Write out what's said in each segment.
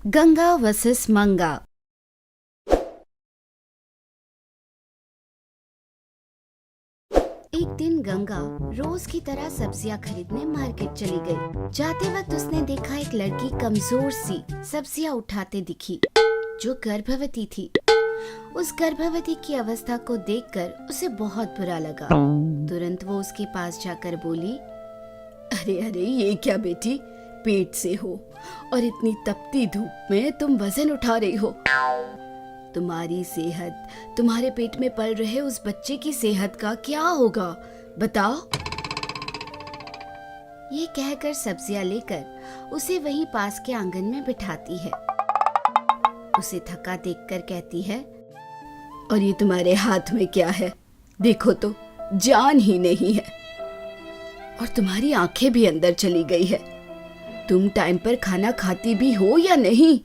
Ganga versus मंगा। एक दिन गंगा रोज की तरह सब्जियां खरीदने मार्केट चली गई। जाते वक्त उसने देखा एक लड़की कमजोर सी सब्जियां उठाते दिखी जो गर्भवती थी। उस गर्भवती की अवस्था को देखकर उसे बहुत बुरा लगा। तुरंत वो उसके पास जाकर बोली, अरे अरे, ये क्या बेटी, पेट से हो और इतनी तपती धूप में तुम वजन उठा रही हो। तुम्हारी सेहत, तुम्हारे पेट में पल रहे उस बच्चे की सेहत का क्या होगा, बताओ। ये कहकर सब्जियां लेकर उसे वहीं पास के आंगन में बिठाती है। उसे थका देखकर कहती है, और ये तुम्हारे हाथ में क्या है, देखो तो जान ही नहीं है और तुम्हारी आंखें भी अंदर चली गई है। तुम टाइम पर खाना खाती भी हो या नहीं?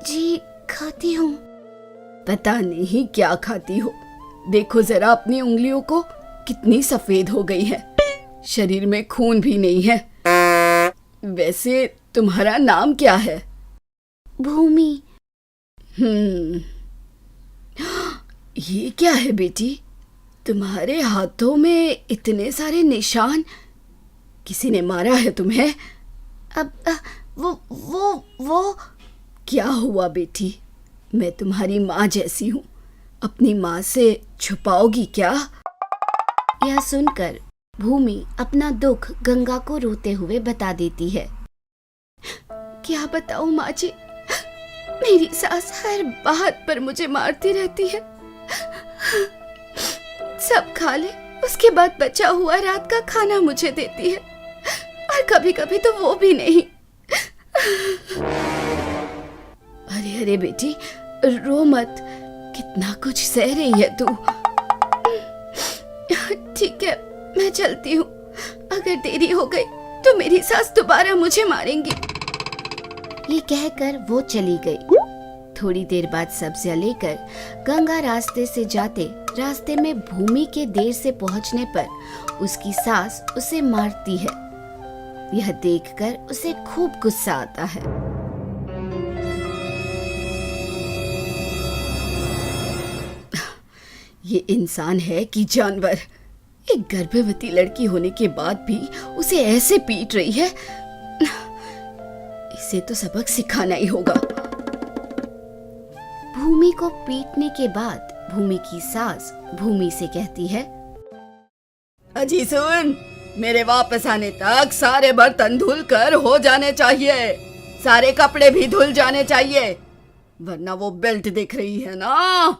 जी खाती हूँ। पता नहीं क्या खाती हो, देखो जरा अपनी उंगलियों को, कितनी सफेद हो गई है, शरीर में खून भी नहीं है। वैसे तुम्हारा नाम क्या है? भूमि। ये क्या है बेटी, तुम्हारे हाथों में इतने सारे निशान, किसी ने मारा है तुम्हें? अब वो क्या हुआ बेटी, मैं तुम्हारी माँ जैसी हूँ, अपनी माँ से छुपाओगी क्या? यह सुनकर भूमि अपना दुख गंगा को रोते हुए बता देती है। क्या बताऊँ माँ जी, मेरी सास हर बात पर मुझे मारती रहती है। सब खा ले, उसके बाद बचा हुआ रात का खाना मुझे देती है, और कभी कभी तो वो भी नहीं। अरे अरे बेटी, रो मत, कितना कुछ सह रही है तू। ठीक है, मैं चलती हूँ, अगर देरी हो गई तो मेरी सास दोबारा मुझे मारेंगी। ये कहकर वो चली गई। थोड़ी देर बाद सब्जियां लेकर गंगा रास्ते से जाते रास्ते में भूमि के देर से पहुंचने पर उसकी सास उसे मारती है। यह देखकर उसे खूब गुस्सा आता है। ये इंसान है कि जानवर, एक गर्भवती लड़की होने के बाद भी उसे ऐसे पीट रही है। इसे तो सबक सिखाना ही होगा। भूमि को पीटने के बाद भूमि की सास भूमि से कहती है, अजी सुन, मेरे वापस आने तक सारे बर्तन धुल कर हो जाने चाहिए, सारे कपड़े भी धुल जाने चाहिए, वरना वो बेल्ट दिख रही है ना।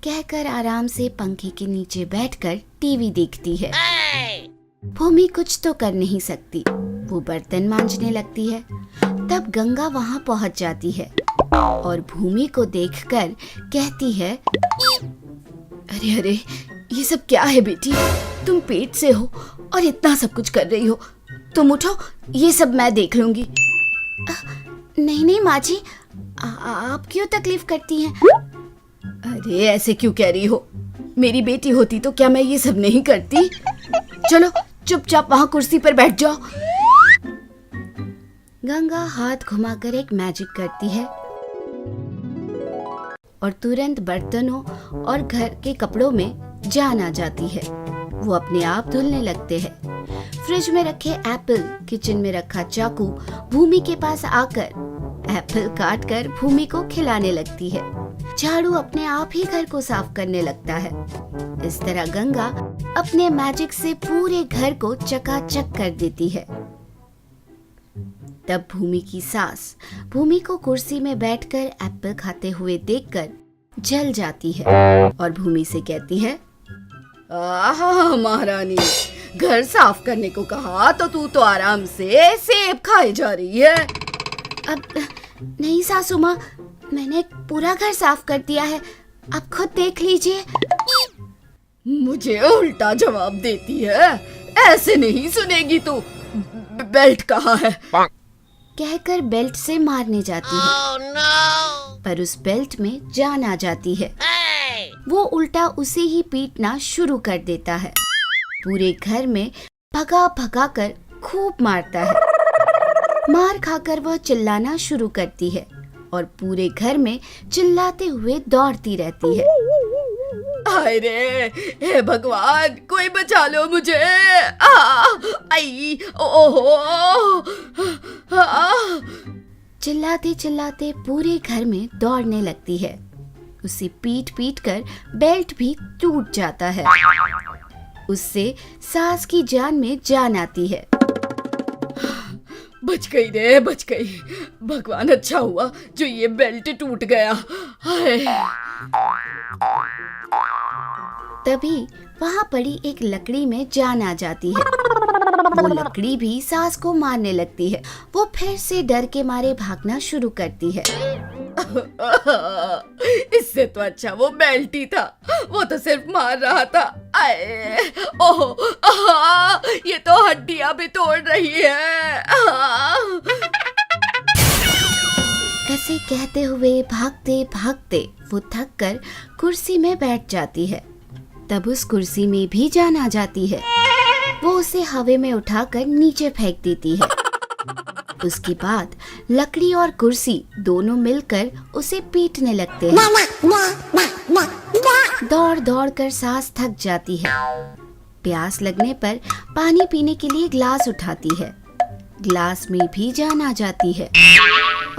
कहकर आराम से पंखे के नीचे बैठकर टीवी देखती है। भूमि कुछ तो कर नहीं सकती, वो बर्तन मांजने लगती है। तब गंगा वहां पहुंच जाती है और भूमि को देखकर कहती है, अरे अरे, ये सब क्या है बेटी, तुम पेट से हो और इतना सब कुछ कर रही हो, तुम उठो, ये सब मैं देख लूंगी। नहीं नहीं माँ जी, आप क्यों तकलीफ करती हैं? अरे ऐसे क्यों कह रही हो, मेरी बेटी होती तो क्या मैं ये सब नहीं करती? चलो चुपचाप वहां कुर्सी पर बैठ जाओ। गंगा हाथ घुमाकर एक मैजिक करती है और तुरंत बर्तनों और घर के कपड़ों में जान आ जाती है। वो अपने आप धुलने लगते हैं। फ्रिज में रखे एप्पल, किचन में रखा चाकू भूमि के पास आकर एप्पल काट कर भूमि को खिलाने लगती है। झाड़ू अपने आप ही घर को साफ करने लगता है। इस तरह गंगा अपने मैजिक से पूरे घर को चकाचक कर देती है। तब भूमि की सास भूमि को कुर्सी में बैठकर एप्पल खाते हुए देखकर जल जाती है और भूमि से कहती है, आहा महारानी, घर साफ करने को कहा तो तू तो आराम से सेब खाए जा रही है। अब नहीं सासू माँ, मैंने पूरा घर साफ कर दिया है, आप खुद देख लीजिए। मुझे उल्टा जवाब देती है, ऐसे नहीं सुनेगी तू। बेल्ट कहाँ है? कहकर बेल्ट से मारने जाती है। no! पर उस बेल्ट में जान आ जाती है। वो उल्टा उसे ही पीटना शुरू कर देता है। पूरे घर में भगा भगा कर खूब मारता है। मार खाकर वह चिल्लाना शुरू करती है और पूरे घर में चिल्लाते हुए दौड़ती रहती है। हाय रे, हे भगवान, कोई बचा लो मुझे। आई, ओहो। चिल्लाते चिल्लाते पूरे घर में दौड़ने लगती है। उसे पीट पीट कर बेल्ट भी टूट जाता है। उससे सास की जान में जान आती है। बच गई रे, बच गई। भगवान, अच्छा हुआ जो ये बेल्ट टूट गया। हाय। तभी वहां पड़ी एक लकड़ी में जान आ जाती है। वो लकड़ी भी सास को मारने लगती है। वो फिर से डर के मारे भागना शुरू करती है। इससे तो अच्छा वो बेल्ट ही था, वो तो सिर्फ मार रहा था। आए, ओह, ये तो हड्डियां भी तोड़ रही है। ऐसे कहते हुए भागते भागते वो थक कर कुर्सी में बैठ जाती है। तब उस कुर्सी में भी जान आ जाती है। वो उसे हवा में उठाकर नीचे फेंक देती है। उसके बाद लकड़ी और कुर्सी दोनों मिलकर उसे पीटने लगते हैं। दौड़ दौड़ कर सास थक जाती है। प्यास लगने पर पानी पीने के लिए ग्लास उठाती है। ग्लास में भी जान आ जाती है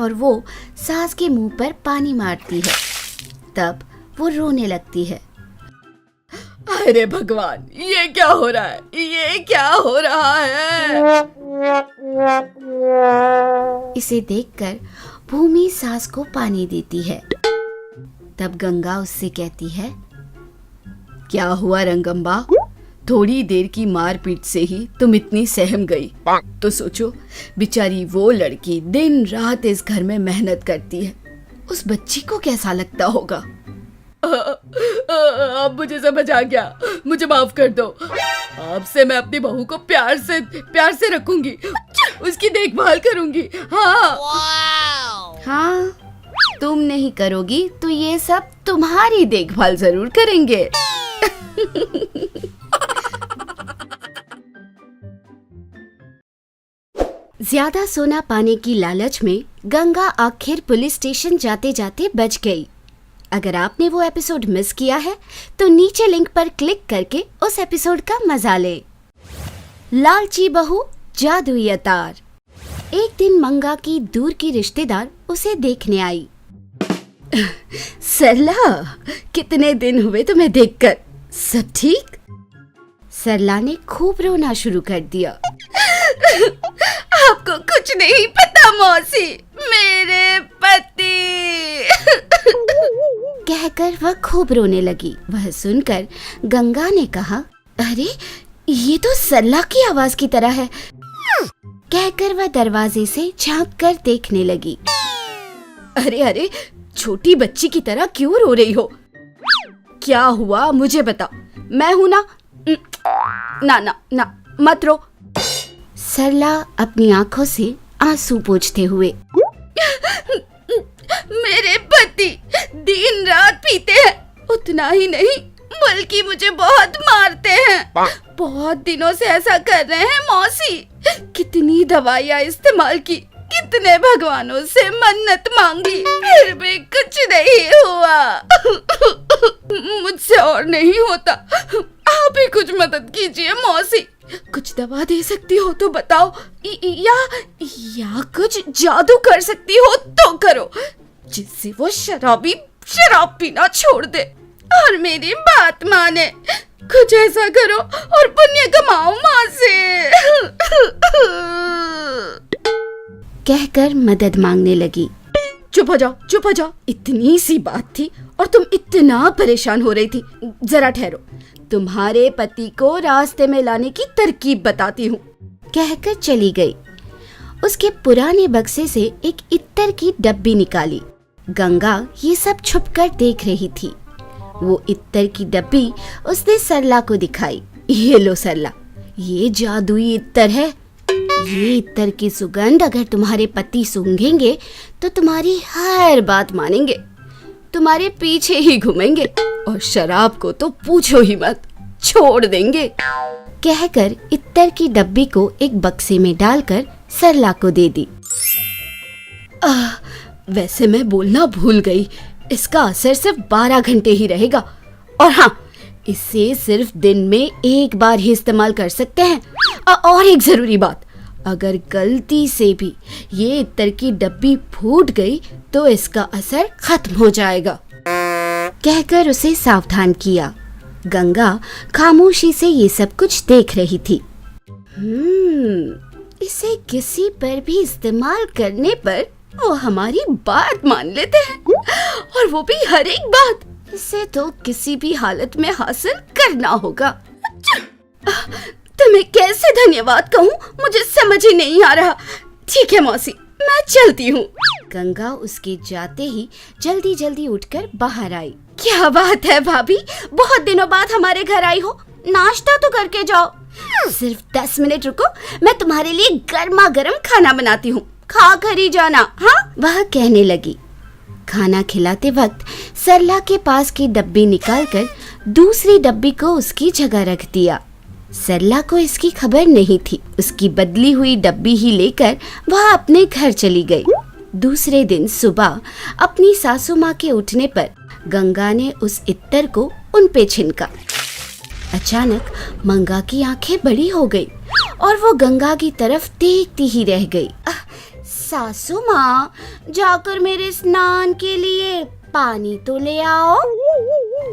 और वो सास के मुंह पर पानी मारती है। तब वो रोने लगती है। अरे भगवान, ये क्या हो रहा है, ये क्या हो रहा है। इसे देखकर भूमि सास को पानी देती है। तब गंगा उससे कहती है, क्या हुआ रंगम्बा, थोड़ी देर की मारपीट से ही तुम इतनी सहम गई। तो सोचो, बेचारी वो लड़की दिन रात इस घर में मेहनत करती है, उस बच्ची को कैसा लगता होगा। अब मुझे समझ आ गया, मुझे माफ कर दो। अब से मैं अपनी बहू को प्यार से रखूंगी, उसकी देखभाल करूंगी। हाँ, तुम नहीं करोगी तो ये सब तुम्हारी देखभाल जरूर करेंगे। ज्यादा सोना पाने की लालच में गंगा आखिर पुलिस स्टेशन जाते जाते बच गई। अगर आपने वो एपिसोड मिस किया है तो नीचे लिंक पर क्लिक करके उस एपिसोड का मजा ले। लालची बहू जादुई अतार। एक दिन मंगा की दूर की रिश्तेदार उसे देखने आई। सरला, कितने दिन हुए तुम्हें देखकर, सब ठीक? सरला ने खूब रोना शुरू कर दिया। आपको कुछ नहीं पता मौसी, मेरे पति। कहकर वह खूब रोने लगी। वह सुनकर गंगा ने कहा, अरे ये तो सरला की आवाज की तरह है। कहकर वह दरवाजे से झांक कर देखने लगी। अरे अरे, छोटी बच्ची की तरह क्यों रो रही हो? क्या हुआ मुझे बता, मैं हूं ना। ना ना ना, मत रो। सरला अपनी आंखों से आंसू पोंछते हुए, मेरे पति दिन रात पीते हैं, उतना ही नहीं बल्कि मुझे बहुत मारते हैं। बहुत दिनों से ऐसा कर रहे हैं मौसी। कितनी दवाइयाँ इस्तेमाल की, कितने भगवानों से मन्नत मांगी, फिर भी कुछ नहीं हुआ। मुझसे और नहीं होता, आप ही कुछ मदद कीजिए मौसी। कुछ दवा दे सकती हो तो बताओ, या कुछ जादू कर सकती हो तो करो, जिससे वो शराब पीना छोड़ दे और मेरी बात माने। कुछ ऐसा करो और पुण्य कमाओ माँ से। कहकर मदद मांगने लगी। चुप हो जाओ, चुप हो जाओ। इतनी सी बात थी और तुम इतना परेशान हो रही थी। जरा ठहरो, तुम्हारे पति को रास्ते में लाने की तरकीब बताती हूँ। कहकर चली गई। उसके पुराने बक्से से एक इत्तर की डब्बी निकाली। गंगा ये सब छुपकर देख रही थी। वो इत्तर की डब्बी उसने सरला को दिखाई। ये लो सरला, ये जादुई इत्तर है। ये इत्तर की सुगंध अगर तुम्हारे पति सूंघेंगे तो तुम्हारी हर बात मानेंगे, तुम्हारे पीछे ही घूमेंगे और शराब को तो पूछो ही मत, छोड़ देंगे। कहकर इत्तर की डब्बी को एक बक्से में डालकर सरला को दे दी। वैसे मैं बोलना भूल गई, इसका असर सिर्फ 12 घंटे ही रहेगा। और हाँ, इसे सिर्फ दिन में एक बार ही इस्तेमाल कर सकते हैं। और एक जरूरी बात, अगर गलती से भी ये इत्र की डब्बी फूट गई तो इसका असर खत्म हो जाएगा। कहकर उसे सावधान किया। गंगा खामोशी से ये सब कुछ देख रही थी। इसे किसी पर भी इस्तेमाल करने पर वो हमारी बात मान लेते हैं, और वो भी हर एक बात। इसे तो किसी भी हालत में हासिल करना होगा। तुम्हें कैसे धन्यवाद कहूँ, मुझे समझ ही नहीं आ रहा। ठीक है मौसी, मैं चलती हूँ। गंगा उसके जाते ही जल्दी जल्दी उठकर बाहर आई। क्या बात है भाभी, बहुत दिनों बाद हमारे घर आई हो। नाश्ता तो करके जाओ। सिर्फ 10 मिनट रुको, मैं तुम्हारे लिए गर्मा गर्म खाना बनाती हूँ, खा कर ही जाना। हाँ, वह कहने लगी। खाना खिलाते वक्त सरला के पास की डब्बी निकालकर दूसरी डब्बी को उसकी जगह रख दिया। सरला को इसकी खबर नहीं थी। उसकी बदली हुई डब्बी ही लेकर वह अपने घर चली गई। दूसरे दिन सुबह अपनी सासू माँ के उठने पर गंगा ने उस इत्र को उन पे छिनका। अचानक मंगा की आंखें बड़ी हो गई और वो गंगा की तरफ देखती ही रह गई। सासू माँ, जाकर मेरे स्नान के लिए पानी तो ले आओ,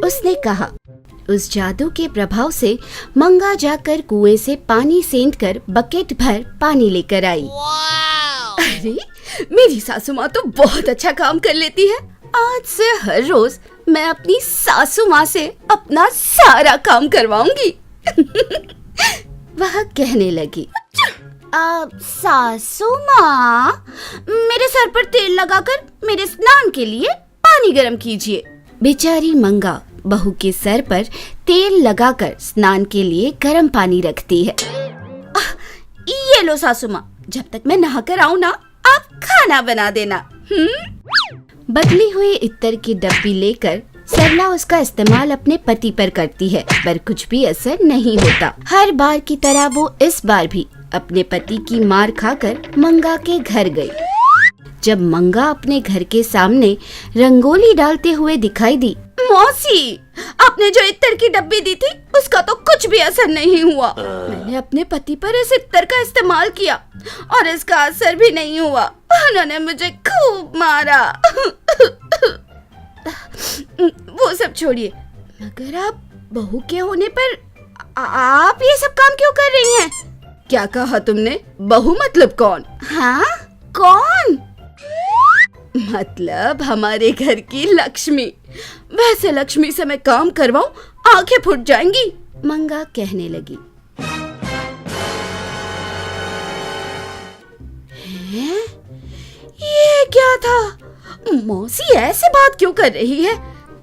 उसने कहा। उस जादू के प्रभाव से मंगा जाकर कुएं से पानी सेंध कर बकेट भर पानी लेकर आई। अरे, मेरी सासू माँ तो बहुत अच्छा काम कर लेती है। आज से हर रोज मैं अपनी सासू माँ से अपना सारा काम करवाऊंगी। वह कहने लगी। सासू माँ, मेरे सर पर तेल लगाकर मेरे स्नान के लिए पानी गर्म कीजिए। बेचारी मंगा बहू के सर पर तेल लगाकर स्नान के लिए गर्म पानी रखती है। ये लो सासू माँ, जब तक मैं नहाकर आऊँ ना, आप खाना बना देना। बदली हुई इत्र की डब्बी लेकर सरला उसका इस्तेमाल अपने पति पर करती है, पर कुछ भी असर नहीं होता। हर बार की तरह वो इस बार भी अपने पति की मार खाकर मंगा के घर गई। जब मंगा अपने घर के सामने रंगोली डालते हुए दिखाई दी। मौसी, आपने जो इत्र की डब्बी दी थी उसका तो कुछ भी असर नहीं हुआ। मैंने अपने पति पर इस इत्र का इस्तेमाल किया और इसका असर भी नहीं हुआ। उन्होंने मुझे खूब मारा। वो सब छोड़िए, मगर आप बहू के होने पर आप ये सब काम क्यों कर रही हैं? क्या कहा तुमने? बहू मतलब कौन? हाँ, कौन? मतलब हमारे घर की लक्ष्मी। वैसे लक्ष्मी से मैं काम करवाऊं, आंखें फूट जाएंगी, मंगा कहने लगी। हैं? ये क्या था? मौसी ऐसे बात क्यों कर रही है?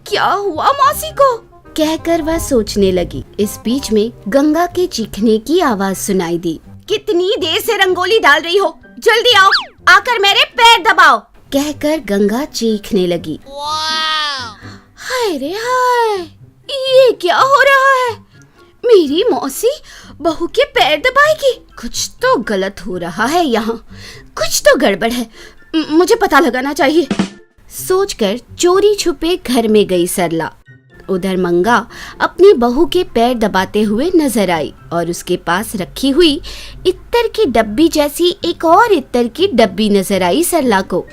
क्या हुआ मौसी को? कहकर वह सोचने लगी। इस बीच में गंगा के चीखने की आवाज सुनाई दी। कितनी देर से रंगोली डाल रही हो? जल्दी आओ, आकर मेरे पैर दबाओ, कहकर गंगा चीखने लगी। हाय रे हाय, ये क्या हो रहा है? मेरी मौसी बहू के पैर दबाएगी? कुछ तो गलत हो रहा है यहाँ, कुछ तो गड़बड़ है। मुझे पता लगाना चाहिए। सोचकर चोरी छुपे घर में गई सरला। उधर मंगा अपनी बहू के पैर दबाते हुए नजर आई और उसके पास रखी हुई इत्र की डब्बी जैसी एक और इत्र की डब्बी नजर आई सरला को।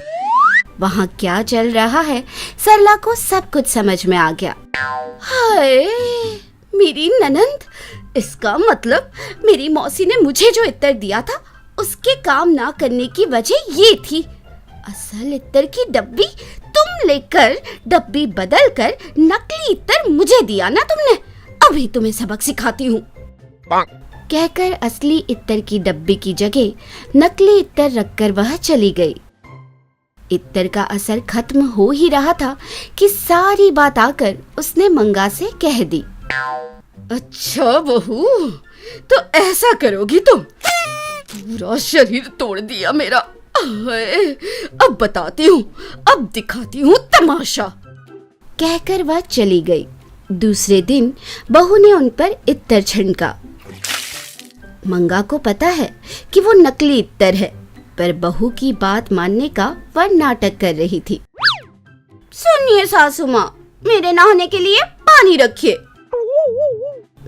वहाँ क्या चल रहा है, सरला को सब कुछ समझ में आ गया। हाय, मेरी ननंद, इसका मतलब मेरी मौसी ने मुझे जो इत्र दिया था उसके काम ना करने की वजह ये थी। असल इत्र की डब्बी तुम लेकर डब्बी बदल कर नकली इत्र मुझे दिया ना तुमने। अभी तुम्हें सबक सिखाती हूँ। कहकर असली इत्र की डब्बी की जगह नकली इत्र रखकर वह चली गई। इत्र का असर खत्म हो ही रहा था कि सारी बात आकर उसने मंगा से कह दी। अच्छा बहू, तो ऐसा करोगी तुम? पूरा शरीर तोड़ दिया मेरा। अब बताती हूँ, अब दिखाती हूँ तमाशा। कहकर वह चली गई। दूसरे दिन बहू ने उन पर इत्र छिड़का। मंगा को पता है कि वो नकली इत्र है, पर बहू की बात मानने का वह नाटक कर रही थी। सुनिए सासू माँ, मेरे नहाने के लिए पानी रखिए।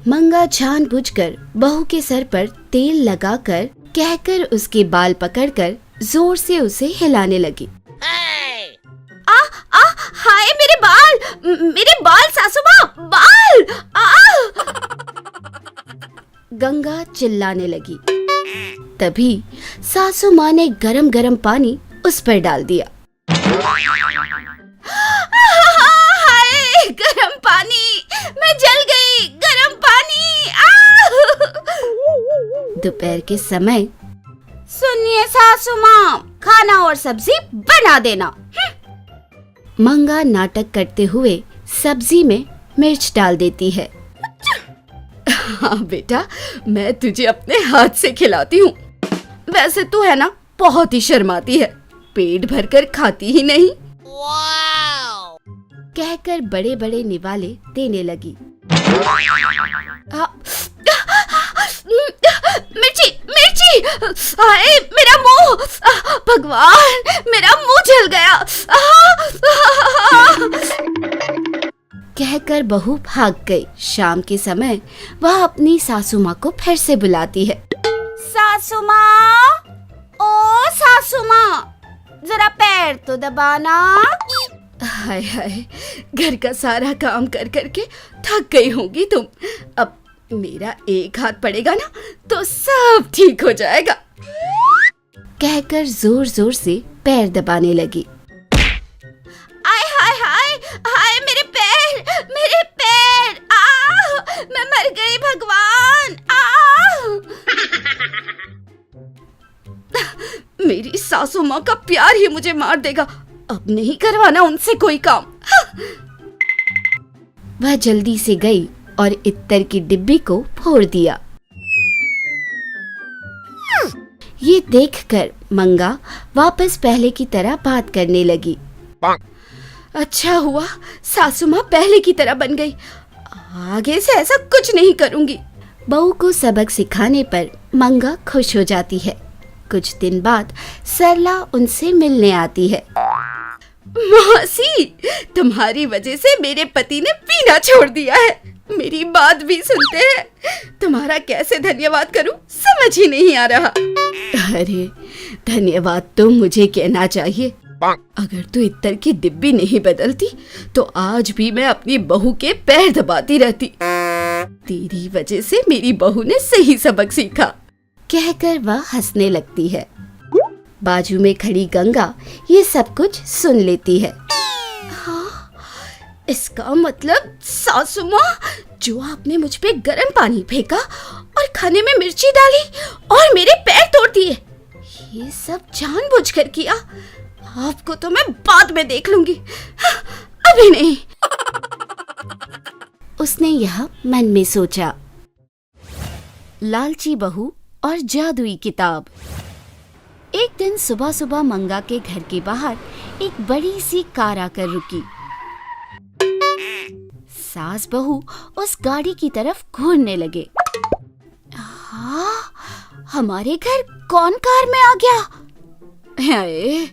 मंगा जानबूझकर बहू के सर पर तेल लगाकर कहकर उसके बाल पकड़कर जोर से उसे हिलाने लगी। हाय मेरे बाल सासू माँ, बाल! गंगा चिल्लाने लगी। तभी सासू माँ ने गरम गरम पानी उस पर डाल दिया। हाय गरम पानी, मैं जल गई, गरम पानी! दोपहर के समय सुनिए सासू माँ, खाना और सब्जी बना देना। मंगा नाटक करते हुए सब्जी में मिर्च डाल देती है। हाँ बेटा, मैं तुझे अपने हाथ से खिलाती हूँ। वैसे तो है ना, बहुत ही शर्माती है, पेट भरकर खाती ही नहीं। कहकर बड़े बड़े निवाले देने लगी। मिर्ची मिर्ची! हाय मेरा मुंह! भगवान, मेरा मुंह जल गया! कहकर बहू भाग गई। शाम के समय वह अपनी सासू माँ को फिर से बुलाती है। सासू माँ, ओ सासू माँ, जरा पैर तो दबाना। हाय हाय, घर का सारा काम कर करके थक गई होगी तुम। अब मेरा एक हाथ पड़ेगा ना तो सब ठीक हो जाएगा। कहकर जोर जोर से पैर दबाने लगी। आय हाय हाय हाय, मेरे पैर, मेरे पैर! मैं मर गई भगवान! मेरी सासू माँ का प्यार ही मुझे मार देगा। अब नहीं करवाना उनसे कोई काम। वह जल्दी से गई और इत्तर की डिब्बी को फोड़ दिया। ये देखकर मंगा वापस पहले की तरह बात करने लगी। अच्छा हुआ सासू माँ पहले की तरह बन गई, आगे से ऐसा कुछ नहीं करूंगी। बहू को सबक सिखाने पर मंगा खुश हो जाती है। कुछ दिन बाद सरला उनसे मिलने आती है। मौसी, तुम्हारी वजह से मेरे पति ने पीना छोड़ दिया है, मेरी बात भी सुनते हैं। तुम्हारा कैसे धन्यवाद करूं समझ ही नहीं आ रहा। अरे धन्यवाद तो मुझे कहना चाहिए। अगर तू इत्तर की डिब्बी नहीं बदलती तो आज भी मैं अपनी बहू के पैर दबाती रहती। तेरी वजह से मेरी बहू ने सही सबक सीखा। कहकर वह हंसने लगती है। बाजू में खड़ी गंगा ये सब कुछ सुन लेती है। हाँ, इसका मतलब सासू माँ, जो आपने मुझ पे गर्म पानी फेंका और खाने में मिर्ची डाली और मेरे पैर तोड़ दिए, ये सब जानबूझकर किया। आपको तो मैं बाद में देख लूंगी, अभी नहीं। उसने यह मन में सोचा। लालची बहू और जादुई किताब। एक दिन सुबह सुबह मंगा के घर के बाहर एक बड़ी सी कार आकर रुकी। सास बहू उस गाड़ी की तरफ घूरने लगे। हाँ, हमारे घर कौन कार में आ गया? है,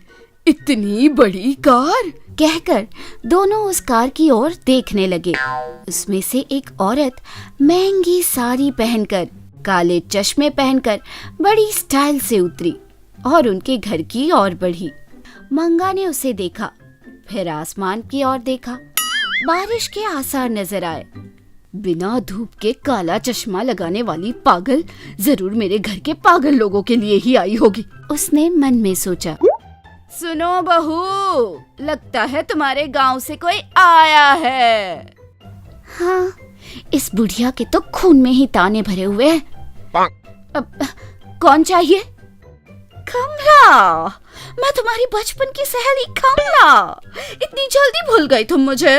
इतनी बड़ी कार! कहकर दोनों उस कार की ओर देखने लगे। उसमें से एक औरत महंगी साड़ी पहनकर, काले चश्मे पहनकर बड़ी स्टाइल से उतरी और उनके घर की ओर बढ़ी। मंगा ने उसे देखा, फिर आसमान की ओर देखा। बारिश के आसार नजर आए। बिना धूप के काला चश्मा लगाने वाली पागल जरूर मेरे घर के पागल लोगों के लिए ही आई होगी, उसने मन में सोचा। सुनो बहू, लगता है तुम्हारे गांव से कोई आया है। हाँ, इस बुढ़िया के तो खून में ही ताने भरे हुए हैं। कौन चाहिए? कमला, मैं तुम्हारी बचपन की सहेली कमला। इतनी जल्दी भूल गई तुम मुझे?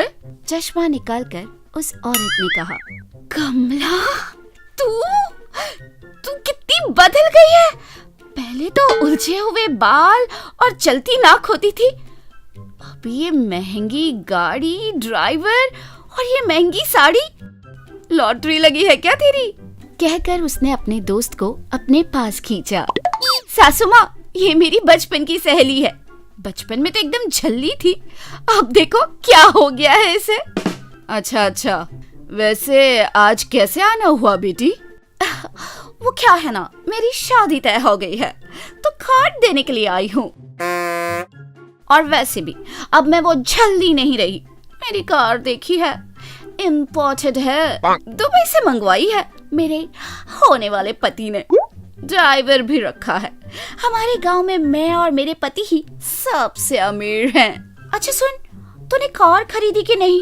चश्मा निकालकर उस औरत ने कहा। कमला, तू कितनी बदल गई है। पहले तो उलझे हुए बाल और चलती नाक होती थी, अब ये महंगी गाड़ी, ड्राइवर और ये महंगी साड़ी। लॉटरी लगी है क्या तेरी? कहकर उसने अपने दोस्त को अपने पास खींचा। सासू माँ, ये मेरी बचपन की सहेली है। बचपन में तो एकदम झल्ली थी, अब देखो क्या हो गया है इसे। अच्छा, वैसे आज कैसे आना हुआ बेटी? वो क्या है ना, मेरी शादी तय हो गई है तो कार्ड देने के लिए आई हूँ। और वैसे भी अब मैं वो झल्ली नहीं रही। मेरी कार देखी है, इम्पोर्टेड है, दुबई से मंगवाई है मेरे होने वाले पति ने। ड्राइवर भी रखा है। हमारे गांव में मैं और मेरे पति ही सबसे अमीर हैं। अच्छा सुन, तूने कार खरीदी कि नहीं?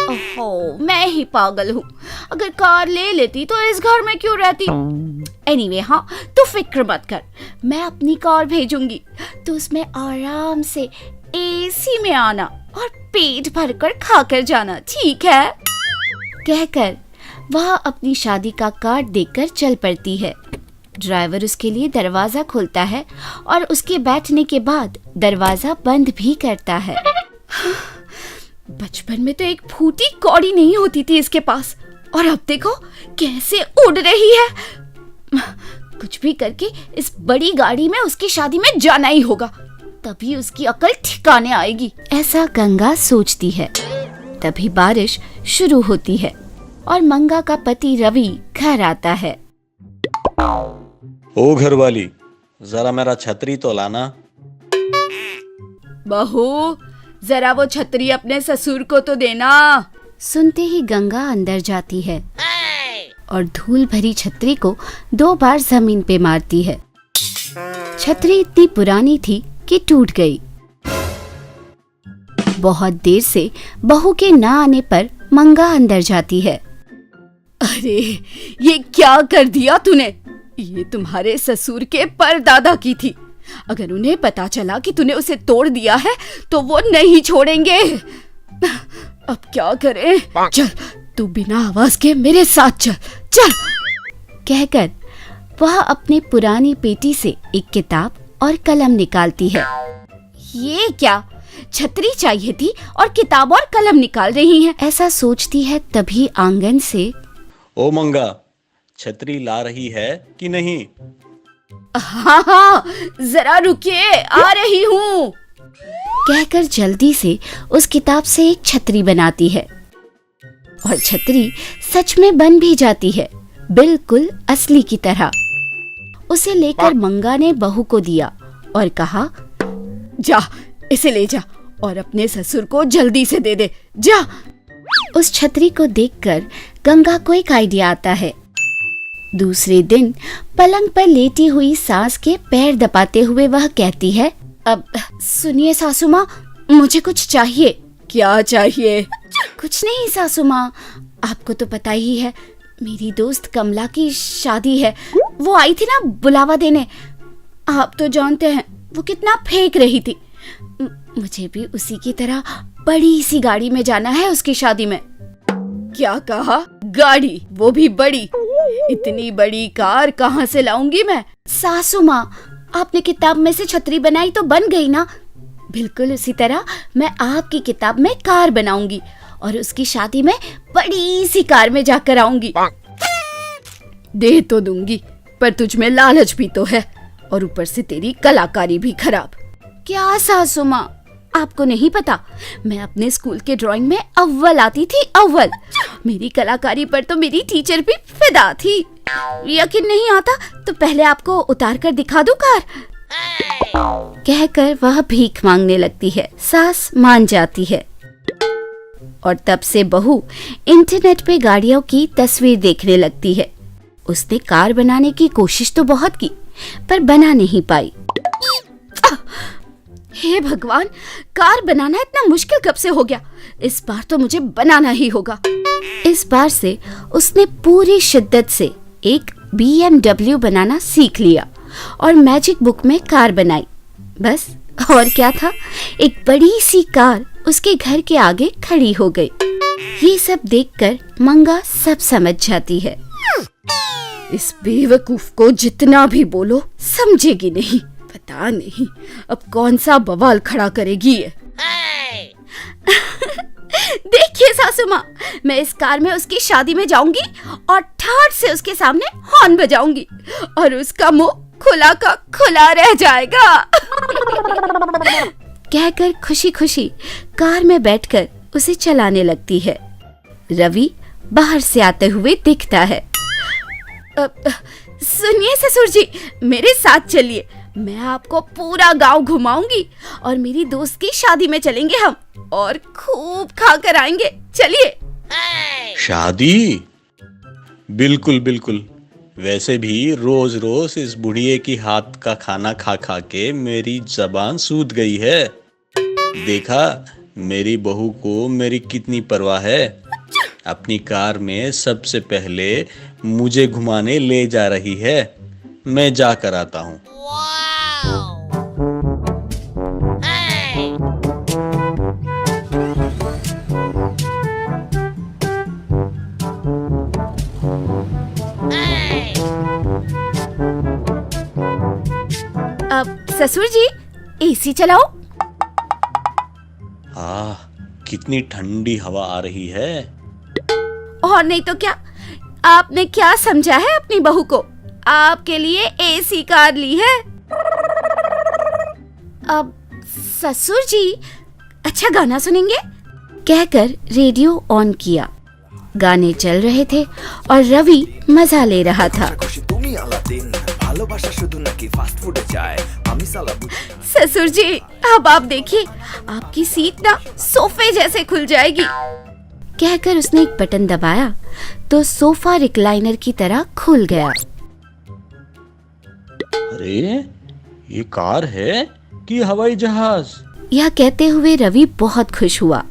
ओहो, मैं ही पागल हूँ। अगर कार ले लेती तो इस घर में क्यों रहती? एनीवे, हाँ, तू फिक्र मत कर, मैं अपनी कार भेजूंगी तो उसमें आराम से एसी में आना और पेट भरकर खाकर जाना, ठीक है? कहकर वह अपनी शादी का कार्ड देकर चल पड़ती है। ड्राइवर उसके लिए दरवाजा खोलता है और उसके बैठने के बाद दरवाजा बंद भी करता है। बचपन में तो एक फूटी कौड़ी नहीं होती थी इसके पास, और अब देखो कैसे उड़ रही है। कुछ भी करके इस बड़ी गाड़ी में उसकी शादी में जाना ही होगा, तभी उसकी अकल ठिकाने आएगी, ऐसा गंगा सोचती है। तभी बारिश शुरू होती है और मंगा का पति रवि घर आता है। ओ घरवाली, जरा मेरा छतरी तो लाना। बहू, जरा वो छतरी अपने ससुर को तो देना। सुनते ही गंगा अंदर जाती है और धूल भरी छतरी को 2 बार जमीन पे मारती है। छतरी इतनी पुरानी थी कि टूट गई। बहुत देर से बहू के ना आने पर मंगा अंदर जाती है। अरे, ये क्या कर दिया तूने? ये तुम्हारे ससुर के परदादा की थी। अगर उन्हें पता चला कि तूने उसे तोड़ दिया है तो वो नहीं छोड़ेंगे। अब क्या करें? चल, तू बिना आवाज के मेरे साथ चल। चल, कहकर वह अपनी पुरानी पेटी से एक किताब और कलम निकालती है। ये क्या, छतरी चाहिए थी और किताब और कलम निकाल रही हैं? ऐसा सोचती है तभी आंगन से, ओ मंगा, छतरी ला रही है कि नहीं? हाँ, जरा रुकिए, आ रही हूँ, कहकर जल्दी से उस किताब से एक छतरी बनाती है। और छतरी सच में बन भी जाती है, बिल्कुल असली की तरह। उसे लेकर मंगा ने बहू को दिया और कहा, जा, इसे ले जा और अपने ससुर को जल्दी से दे दे, जा। उस छतरी को देखकर गंगा को एक आइडिया आता है। दूसरे दिन पलंग पर लेटी हुई सास के पैर दबाते हुए वह कहती है, अब सुनिए सासू माँ, मुझे कुछ चाहिए। क्या चाहिए? कुछ नहीं सासू माँ, आपको तो पता ही है, मेरी दोस्त कमला की शादी है। वो आई थी ना बुलावा देने, आप तो जानते हैं वो कितना फेंक रही थी। मुझे भी उसी की तरह बड़ी सी गाड़ी में जाना है उसकी शादी में। क्या कहा? गाड़ी, वो भी बड़ी? इतनी बड़ी कार कहाँ से लाऊंगी मैं? सासू माँ, आपने किताब में से छतरी बनाई तो बन गई ना, बिल्कुल उसी तरह मैं आपकी किताब में कार बनाऊंगी और उसकी शादी में बड़ी सी कार में जाकर आऊंगी। दे तो दूंगी, पर तुझ में लालच भी तो है और ऊपर से तेरी कलाकारी भी खराब। क्या सासू माँ, आपको नहीं पता, मैं अपने स्कूल के ड्राइंग में अव्वल आती थी, अव्वल। मेरी कलाकारी पर तो मेरी टीचर भी फिदा थी। यकीन नहीं आता तो पहले आपको उतार कर दिखा दूं कार। कहकर वह भीख मांगने लगती है। सास मान जाती है और तब से बहू इंटरनेट पे गाड़ियों की तस्वीर देखने लगती है। उसने कार बनाने की कोशिश तो बहुत की पर बना नहीं पाई। हे भगवान, कार बनाना इतना मुश्किल कब से हो गया? इस बार तो मुझे बनाना ही होगा। इस बार से उसने पूरी शिद्दत से एक BMW बनाना सीख लिया और मैजिक बुक में कार बनाई। बस और क्या था, एक बड़ी सी कार उसके घर के आगे खड़ी हो गई। ये सब देखकर मंगा सब समझ जाती है। इस बेवकूफ को जितना भी बोलो समझेगी नहीं। पता नहीं अब कौन सा बवाल खड़ा करेगी ये। देखिए सासू माँ, मैं इस कार में उसकी शादी में जाऊंगी और ठाठ से उसके सामने हॉर्न बजाऊंगी और उसका मुंह खुला का खुला रह जाएगा। कहकर खुशी खुशी कार में बैठकर उसे चलाने लगती है। रवि बाहर से आते हुए दिखता है। सुनिए ससुर जी, मेरे साथ चलिए, मैं आपको पूरा गांव घुमाऊंगी और मेरी दोस्त की शादी में चलेंगे हम और खूब खा कर आएंगे। चलिए। शादी? बिल्कुल बिल्कुल। वैसे भी रोज रोज इस बुढ़िए की हाथ का खाना खा खा के मेरी जबान सूज गई है। देखा मेरी बहू को मेरी कितनी परवाह है। अपनी कार में सबसे पहले मुझे घुमाने ले जा रही है। मैं जाकर आता हूँ। अब ससुर जी एसी चलाओ। कितनी ठंडी हवा आ रही है। और नहीं तो क्या, आपने क्या समझा है अपनी बहू को? आपके लिए एसी कार ली है। अब ससुर जी अच्छा गाना सुनेंगे? कहकर रेडियो ऑन किया। गाने चल रहे थे और रवि मजा ले रहा था। ससुर जी अब आप देखिए, आपकी सीट ना सोफे जैसे खुल जाएगी। कहकर उसने एक बटन दबाया तो सोफा रिक्लाइनर की तरह खुल गया। अरे ये कार है कि हवाई जहाज? यह कहते हुए रवि बहुत खुश हुआ।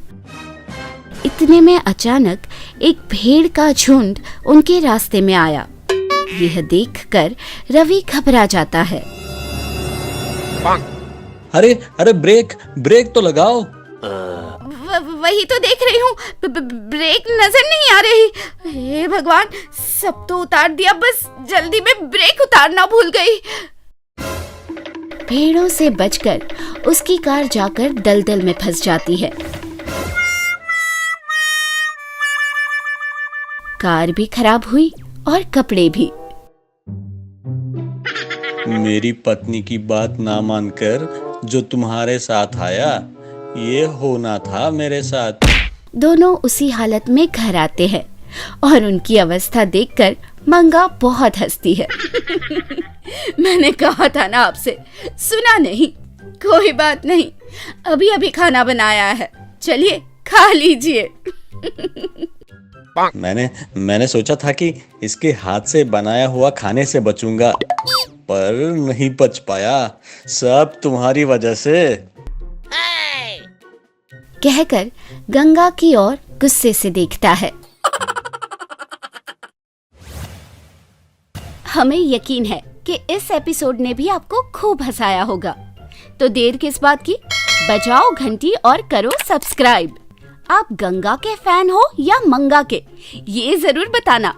इतने में अचानक एक भेड़ का झुंड उनके रास्ते में आया। यह देखकर रवि घबरा जाता है। अरे अरे ब्रेक तो लगाओ। वही तो देख रही हूँ, ब्रेक नजर नहीं आ रही। हे भगवान, सब तो उतार दिया, बस जल्दी में ब्रेक उतारना भूल गई। भेड़ों से बचकर उसकी कार जाकर दलदल में फंस जाती है। कार भी खराब हुई और कपड़े भी। मेरी पत्नी की बात ना मानकर जो तुम्हारे साथ आया, ये होना था मेरे साथ। दोनों उसी हालत में घर आते हैं और उनकी अवस्था देखकर मंगा बहुत हंसती है। मैंने कहा था ना आपसे, सुना नहीं। कोई बात नहीं, अभी अभी खाना बनाया है, चलिए खा लीजिए। मैंने सोचा था कि इसके हाथ से बनाया हुआ खाने से बचूंगा, पर नहीं बच पाया। सब तुम्हारी वजह से। कहकर गंगा की ओर गुस्से से देखता है। हमें यकीन है कि इस एपिसोड ने भी आपको खूब हंसाया होगा। तो देर किस बात की, बजाओ घंटी और करो सब्सक्राइब। आप गंगा के फैन हो या मंगा के, ये जरूर बताना।